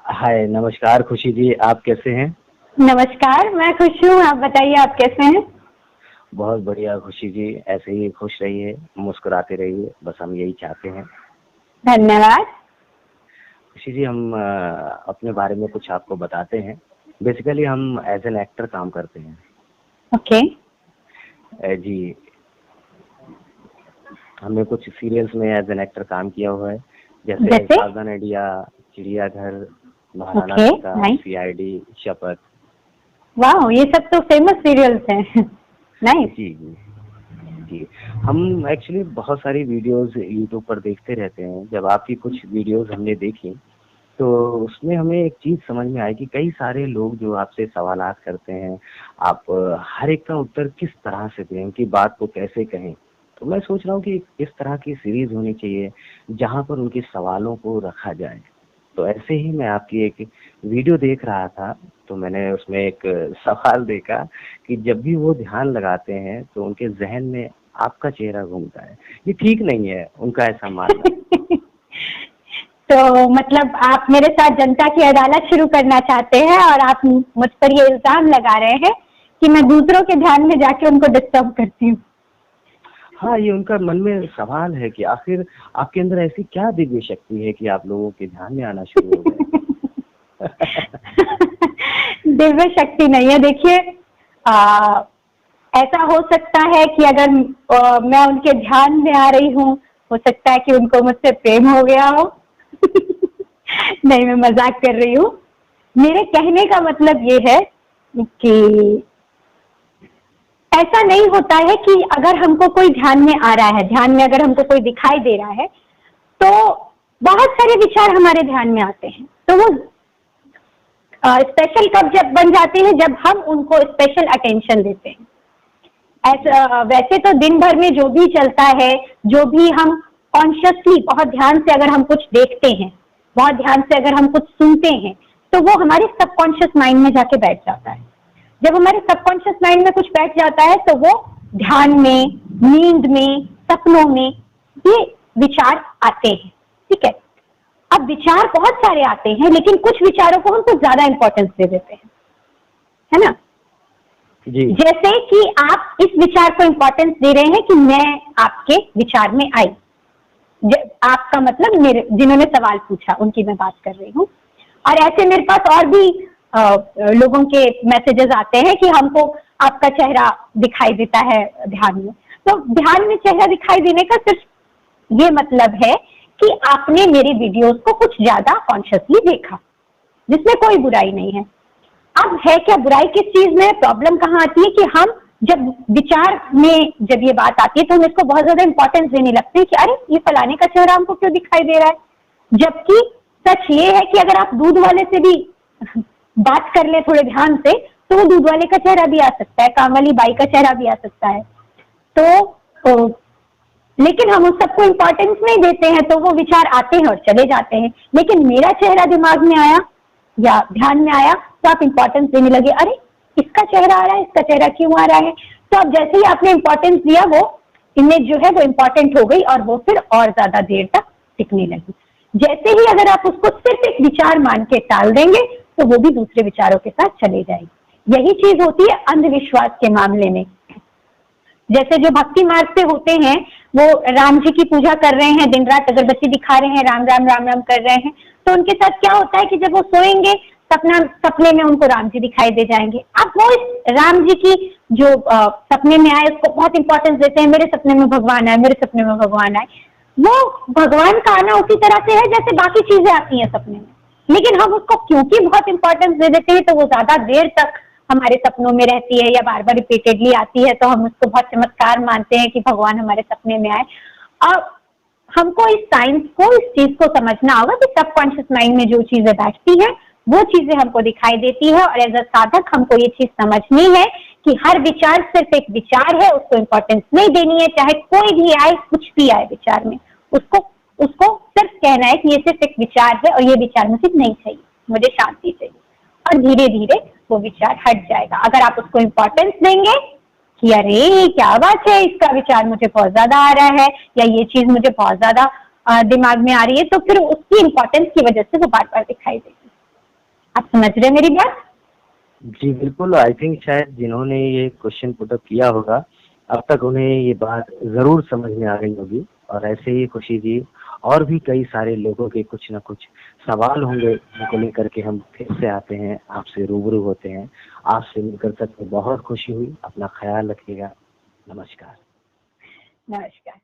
हाय, नमस्कार खुशी जी, आप कैसे हैं? नमस्कार, मैं खुश हूँ। आप बताइए, आप कैसे हैं? बहुत बढ़िया खुशी जी, ऐसे ही खुश रहिए, मुस्कुराते रहिए, बस हम यही चाहते हैं। धन्यवाद। खुशी जी, हम अपने बारे में कुछ आपको बताते हैं। बेसिकली हम एज एन एक्टर काम करते हैं। ओके। जी, हमने कुछ सीरियल्स में एज एन एक्टर काम किया हुआ है, जैसे जैसे? सावधान इंडिया, चिड़ियाघर, Maharana okay, Pratap, nice. CID, शपथ। वाह, ये सब तो फेमस सीरियल्स हैं। नाइस। जी जी जी। हम एक्चुअली बहुत सारी वीडियोस यूट्यूब पर देखते रहते हैं। जब आपकी कुछ वीडियोस हमने देखी तो उसमें हमें एक चीज समझ में आई कि कई सारे लोग जो आपसे सवालात करते हैं, आप हर एक का उत्तर किस तरह से दें, उनकी बात को कैसे कहें। तो मैं सोच रहा हूँ कि इस तरह की सीरीज होनी चाहिए जहाँ पर उनके सवालों को रखा जाए। तो ऐसे ही मैं आपकी एक वीडियो देख रहा था, तो मैंने उसमें एक सवाल देखा कि जब भी वो ध्यान लगाते हैं तो उनके जहन में आपका चेहरा घूमता है। ये ठीक नहीं है, उनका ऐसा मानना। तो मतलब आप मेरे साथ जनता की अदालत शुरू करना चाहते हैं और आप मुझ पर ये इल्जाम लगा रहे हैं कि मैं दूसरों के ध्यान में जाके उनको डिस्टर्ब करती हूँ। हाँ, ये उनका मन में सवाल है कि आखिर आपके अंदर ऐसी क्या दिव्य शक्ति है कि आप लोगों के ध्यान में आना शुरू हो गए। दिव्य शक्ति नहीं है। देखिए, ऐसा हो सकता है कि अगर मैं उनके ध्यान में आ रही हूँ, हो सकता है कि उनको मुझसे प्रेम हो गया हो। नहीं, मैं मजाक कर रही हूँ। मेरे कहने का मतलब ये है कि ऐसा नहीं होता है कि अगर हमको कोई ध्यान में आ रहा है, ध्यान में अगर हमको कोई दिखाई दे रहा है, तो बहुत सारे विचार हमारे ध्यान में आते हैं। तो वो स्पेशल कब जब बन जाते हैं, जब हम उनको स्पेशल अटेंशन देते हैं। ऐसा वैसे तो दिन भर में जो भी चलता है, जो भी हम कॉन्शियसली बहुत ध्यान से अगर हम कुछ देखते हैं, बहुत ध्यान से अगर हम कुछ सुनते हैं, तो वो हमारे सबकॉन्शियस माइंड में जाके बैठ जाता है। जब हमारे सबकॉन्शियस माइंड में कुछ बैठ जाता है तो वो ध्यान में, नींद में, सपनों में ये विचार आते हैं। ठीक है। अब विचार बहुत सारे आते हैं, लेकिन कुछ विचारों को हम कुछ ज्यादा इंपॉर्टेंस दे देते हैं, है ना? जी। जैसे कि आप इस विचार को इंपॉर्टेंस दे रहे हैं कि मैं आपके विचार में आई। आपका मतलब मेरे जिन्होंने सवाल पूछा उनकी मैं बात कर रही हूँ। और ऐसे मेरे पास और भी लोगों के मैसेजेस आते हैं कि हमको आपका चेहरा दिखाई देता है ध्यान में। तो ध्यान में चेहरा दिखाई देने का सिर्फ ये मतलब है कि आपने मेरे वीडियोस को कुछ ज्यादा कॉन्शियसली देखा, जिसमें कोई बुराई नहीं है। अब है क्या बुराई किस चीज में? प्रॉब्लम कहाँ आती है कि हम जब विचार में जब ये बात आती है तो हम इसको बहुत ज्यादा इंपॉर्टेंस देने लगते हैं कि अरे ये फलाने का चेहरा हमको क्यों दिखाई दे रहा है। जबकि सच ये है कि अगर आप दूध वाले से भी बात कर ले थोड़े ध्यान से, तो वो दूध वाले का चेहरा भी आ सकता है, काम वाली बाई का चेहरा भी आ सकता है। तो लेकिन हम उस सबको इंपॉर्टेंस नहीं देते हैं, तो वो विचार आते हैं और चले जाते हैं। लेकिन मेरा चेहरा दिमाग में आया या ध्यान में आया तो आप इंपॉर्टेंस देने लगे, अरे इसका चेहरा आ रहा है, इसका चेहरा क्यों आ रहा है। तो अब जैसे ही आपने इंपॉर्टेंस दिया, वो इमेज जो है वो इंपॉर्टेंट हो गई और वो फिर और ज्यादा देर तक टिकने लगी। जैसे ही अगर आप उसको सिर्फ एक विचार मान के टाल देंगे तो वो भी दूसरे विचारों के साथ चले जाएगी। यही चीज होती है अंधविश्वास के मामले में। जैसे जो भक्ति मार्ग पे होते हैं, वो राम जी की पूजा कर रहे हैं, दिन रात अगरबत्ती दिखा रहे हैं, राम राम राम राम कर रहे हैं, तो उनके साथ क्या होता है कि जब वो सोएंगे सपने में उनको राम जी दिखाई दे जाएंगे। अब वो इस राम जी की जो सपने में आए उसको बहुत इंपॉर्टेंस देते हैं, मेरे सपने में भगवान आए, मेरे सपने में भगवान आए। वो भगवान का आना उसी तरह से है जैसे बाकी चीजें आती हैं सपने में, लेकिन हम उसको क्योंकि बहुत इंपॉर्टेंस दे देते हैं तो वो ज्यादा देर तक हमारे सपनों में रहती है या बार बार रिपीटेडली आती है, तो हम उसको बहुत चमत्कार मानते हैं कि भगवान हमारे सपने में आए। और हमको इस साइंस को, इस चीज को समझना होगा कि सबकॉन्शियस माइंड में जो चीजें बैठती है वो चीजें हमको दिखाई देती है। और एज अ साधक हमको ये चीज समझनी है कि हर विचार सिर्फ एक विचार है, उसको इम्पोर्टेंस नहीं देनी है। चाहे कोई भी आए, कुछ भी आए विचार में, उसको सिर्फ कहना है कि ये सिर्फ एक विचार है और ये विचार मुझे नहीं चाहिए, मुझे शांति चाहिए। और धीरे धीरे वो विचार हट जाएगा। अगर आप उसको इम्पोर्टेंस देंगे कि अरे क्या बात है, इसका विचार मुझे बहुत ज्यादा आ रहा है या ये चीज मुझे बहुत ज्यादा दिमाग में आ रही है, तो फिर उसकी इम्पोर्टेंस की वजह से वो बार बार दिखाई देगी। आप समझ रहे हैं मेरी बात? जी बिल्कुल, आई थिंक शायद जिन्होंने ये क्वेश्चन पुटअप किया होगा अब तक उन्हें ये बात जरूर समझ में आ गई होगी। और ऐसे ही खुशी जी और भी कई सारे लोगों के कुछ ना कुछ सवाल होंगे जिनको लेकर के हम फिर से आते हैं, आपसे रूबरू होते हैं। आपसे मिलकर सच में बहुत खुशी हुई। अपना ख्याल रखिएगा। नमस्कार। नमस्कार।